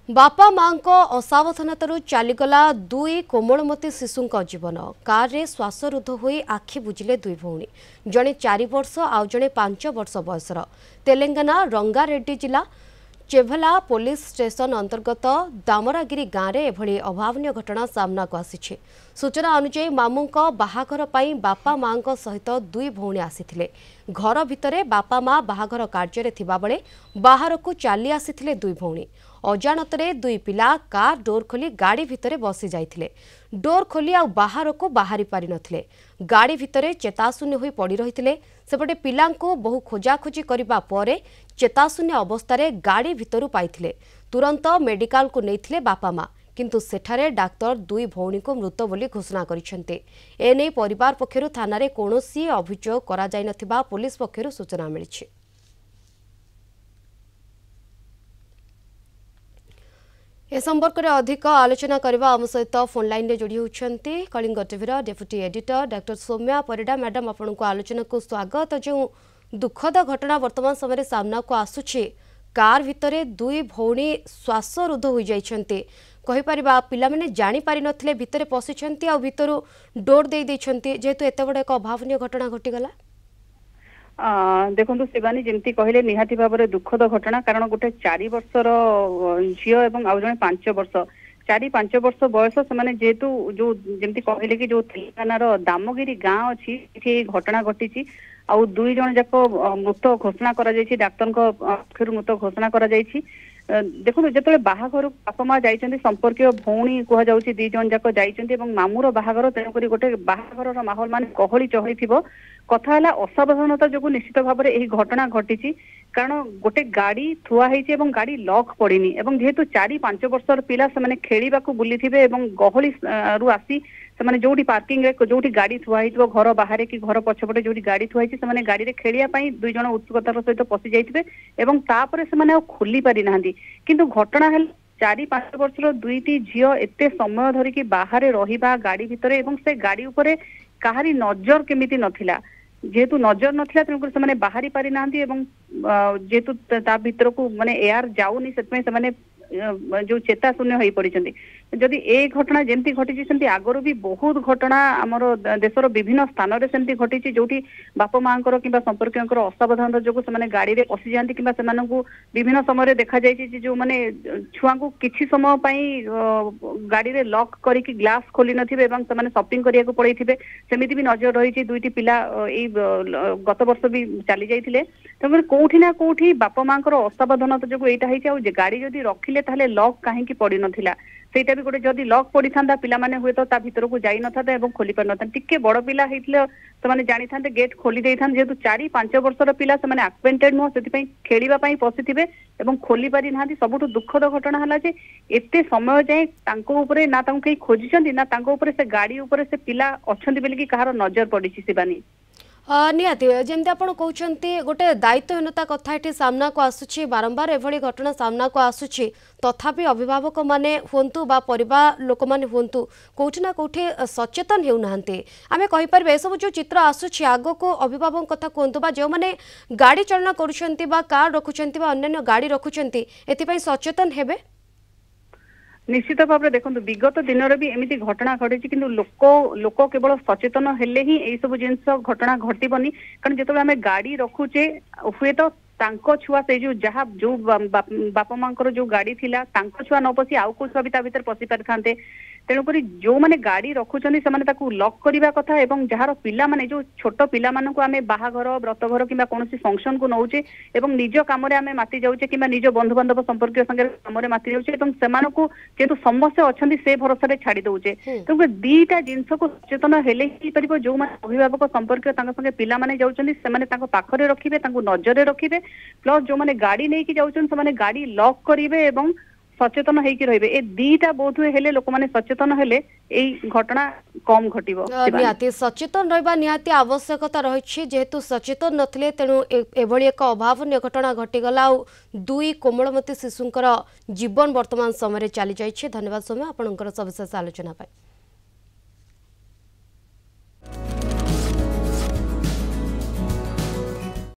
बापा माँ असावधानतारू चलीगला दुई कोमलमती शिशु जीवन कार रे श्वासरुद्ध होई आखि बुझिले दुई भौणी जड़े 4 वर्ष आउ जड़े 5 वर्ष बयसर तेलंगाना रंगारेड्डी जिला चेभला पुलिस स्टेशन अंतर्गत दामरागिरी गाँव में एभली अभावनीय घटना सामना को आसी। सूचना अनुसार मामू बाहाघर पाई बापा माँ सहित दुई भौणी आसीथिले। घर भितरे बापा माँ बाहाघर कार्य थिबा बेले बाहर को चली आसीथिले दुई भौणी। अजाणतरे दुई पिला कार डोर खोली गाड़ी भितरे बसी जाइथिले। डोर खोली आ बाहर को बाहरी पारि नथिले। गाड़ी भितरे चेताशून्य होई पड़ी रहिथिले। सेपटे पिलांको बहु खोजाखोजी करिबा परे चेताशून्य अवस्था गाड़ी भितरु पाइथिले। तुरंत मेडिकल को नैथिले बापा माँ, किंतु सेठारे डाक्तर दुई भौणी को मृत बोली घोषणा करिसेंते। एने परिवार पक्षरु थानारे कोनोसी अभियोग करा जाय नथिबा पुलिस पक्षरु सूचना मिलिछि। ए संपर्क में अधिक आलोचना करने आम सहित फोन लाइन में जोड़ी होती कलिंग टीवीर deputy editor doctor Soumya Parida. Madam आपन को आलोचना को स्वागत। जो दुखद घटना वर्तमान समय सामना को आसुछि, कार भितरे दुई भौणी श्वासरुद्ध हो जाइछन्ते कहिपर पिला माने जानी पारि नथिले भितरे पसिछन्ते आ भितरु डोर दे दैछन्ते जेहेतु एते बड़ एक अभावनीय घटना घटिगला। देखो शिवानी जमती कहले निहाती भाव में दुखद घटना, कारण गोटे 4 वर्षर झील और आउ जड़े 5 वर्ष 4-5 वर्ष बयस से जेहेतु जो जमती कहले कि जो तेलंगानार दामगिरी गाँव अच्छी घटना घटी आउ दुई जन जाक मृत घोषणा करा डाक्तर पक्षर मृत घोषणा करा देखो जो बाहाघर बापा माँ जाइछन्ति संपर्क भौणी कह जाउछि दी जन जाक जाइछन्ति एवं मामूर बाहाघर तेणुक गोटे बाहाघर माहौल मान गहली चहली थिबो। कथा है असावधानता जो निश्चित भाव में यही घटना घटी, कारण गोटे गाड़ी थुआ होइछि एवं गाड़ी लॉक पड़िनी एवं जेहेतु 4-5 वर्षर पिला से खेलिबा को बुली थिबे एवं गहली रु आसी से जोटी पार्किंग रे जोटी गाड़ी थुआ होइथिबो घर बाहर कि घर पछपटे जोटी गाड़ी थुआ होइछि से गाड़ी रे खेलिया पई दुई जण उत्सुकतार सहित पसि जाइथिबे एवं तापर से खोली पारि नाहंती। किंतु घटना है 4-5 वर्षर दुईटी झील एते समय धरिकी बाहर रहिबा गाड़ी भितरे एवं से गाड़ी उपरे काहारी नजर केमिति नथिला। जेहेतु नजर नथिला तेणुकर से बाहरी पारि नाहंती एवं जेहेतु ता भीतर को माने एआर जाउनी सेतमे से जो चेता शून्य हो पड़ी। जदि ए घटना जमती घटी सेमती आगरू भी बहुत घटना आमर देशर विभिन्न स्थान में सेमती घटी जोटी बापा माँ कि संपर्क असावधानता जो से गाड़ी में पशि जाती कि विभिन्न समय देखा जाए जो मैंने छुआ को किसी समय गाड़ी में लॉक करके ग्लास खोली नथिबे एवं से शॉपिंग करने को पड़े सेमिति भी नजर रही। दुईटी पिला गत वर्ष भी चली जाइए तेणुकर कौटी ना कौटी बापा माँ असावधानता जो यहाँ गाड़ी जदि रखिले ताहले लॉक कहीं पड़ी नथिला सेटा भी गोटे जदि लॉक पड़ी था पिला माने हुए तो ता भीतर को जाई न था एवं खोली पार न था। टिके बड़ पिला हेतिले से माने जानी था गेट खोली देई था जेहेतु 4-5 वर्षर पिला से माने एक्वेंटेड नुह से खेलिबा पई पसिथिबे एवं खोली पारि नाहंती। सबुठु दुखद घटना हला जे एते समय जाए तांको ऊपर ना तांको कई खोजिचंती ना तांको ऊपर से गाड़ी ऊपर से पिला अछंती बेली कि कहार नजर पड़ी शिवानी। निहाती जमती आप कहते गोटे दायित्वहीनता कथा ये सामना को आसुची बारंबार एभली घटना सामना को आसुची तथापि अभिभावक माने हुंतु बा परिवार लोक माने हुंतु कोठी ना कोठी सचेतन हेउनाहांते। आमे कहि परबे ए सब जो चित्र आसुची आगो को अभिभावक कथा कहतु बा जो माने गाड़ी चलना करूछंती बा कार रखुछंती बा अन्य गाड़ी रखुछंती एथि पई सचेतन हेबे। निश्चित भाव में देखो विगत दिन में भी एमती घटना घटी कि लोक केवल सचेतन हेले ही यही सब जिनस घटना घटबनी। कारण जो आम गाड़ी रखुचे हुए तो तांको छुआ से जो बापा माँ जो गाड़ी थिला तांको छुआ न पशि आउ को छुआ भी भीतर पशि पारि थांते। तेणुक जो मैंने गाड़ी रखुच्च से लॉक करने कथा एवं जार पिला माने जो छोट पिला मानक आमे बाहाघर व्रतघर कि कौन फंक्शन को नौचे एवं निज कम आमे माति जाऊे कि निज बंधु बांधव संपर्क संगे कम माति जाऊे जेहेतु समस्या अच्छा से भरोसा छाड़ी दौचे। तेणुक दीटा जिनस को सचेतन हेले ही पार जो अभिभावक संपर्क संगे पिला माने जाउछन्ति से पाखरे रखिबे नजर रखिबे प्लस जो मैंने गाड़ी नहीं जाउछन्ति गाड़ी लॉक करेंगे एवं सचेतन होइकी रहिबे। ए दीटा बोध हुए हेले लोक माने सचेतन हेले एई घटना कम घटिबो। निहाती सचेतन रहबा निहाती आवश्यकता रहिछि जेहेतु सचेतन नथिले तेणु एभली एक अभावनीय घटना घटिगला आ दुई कोमलमती शिशुंकर जीवन वर्तमान समय चली जाइछि। धन्यवाद सौम्य आपनकर सविशेष आलोचना पाई।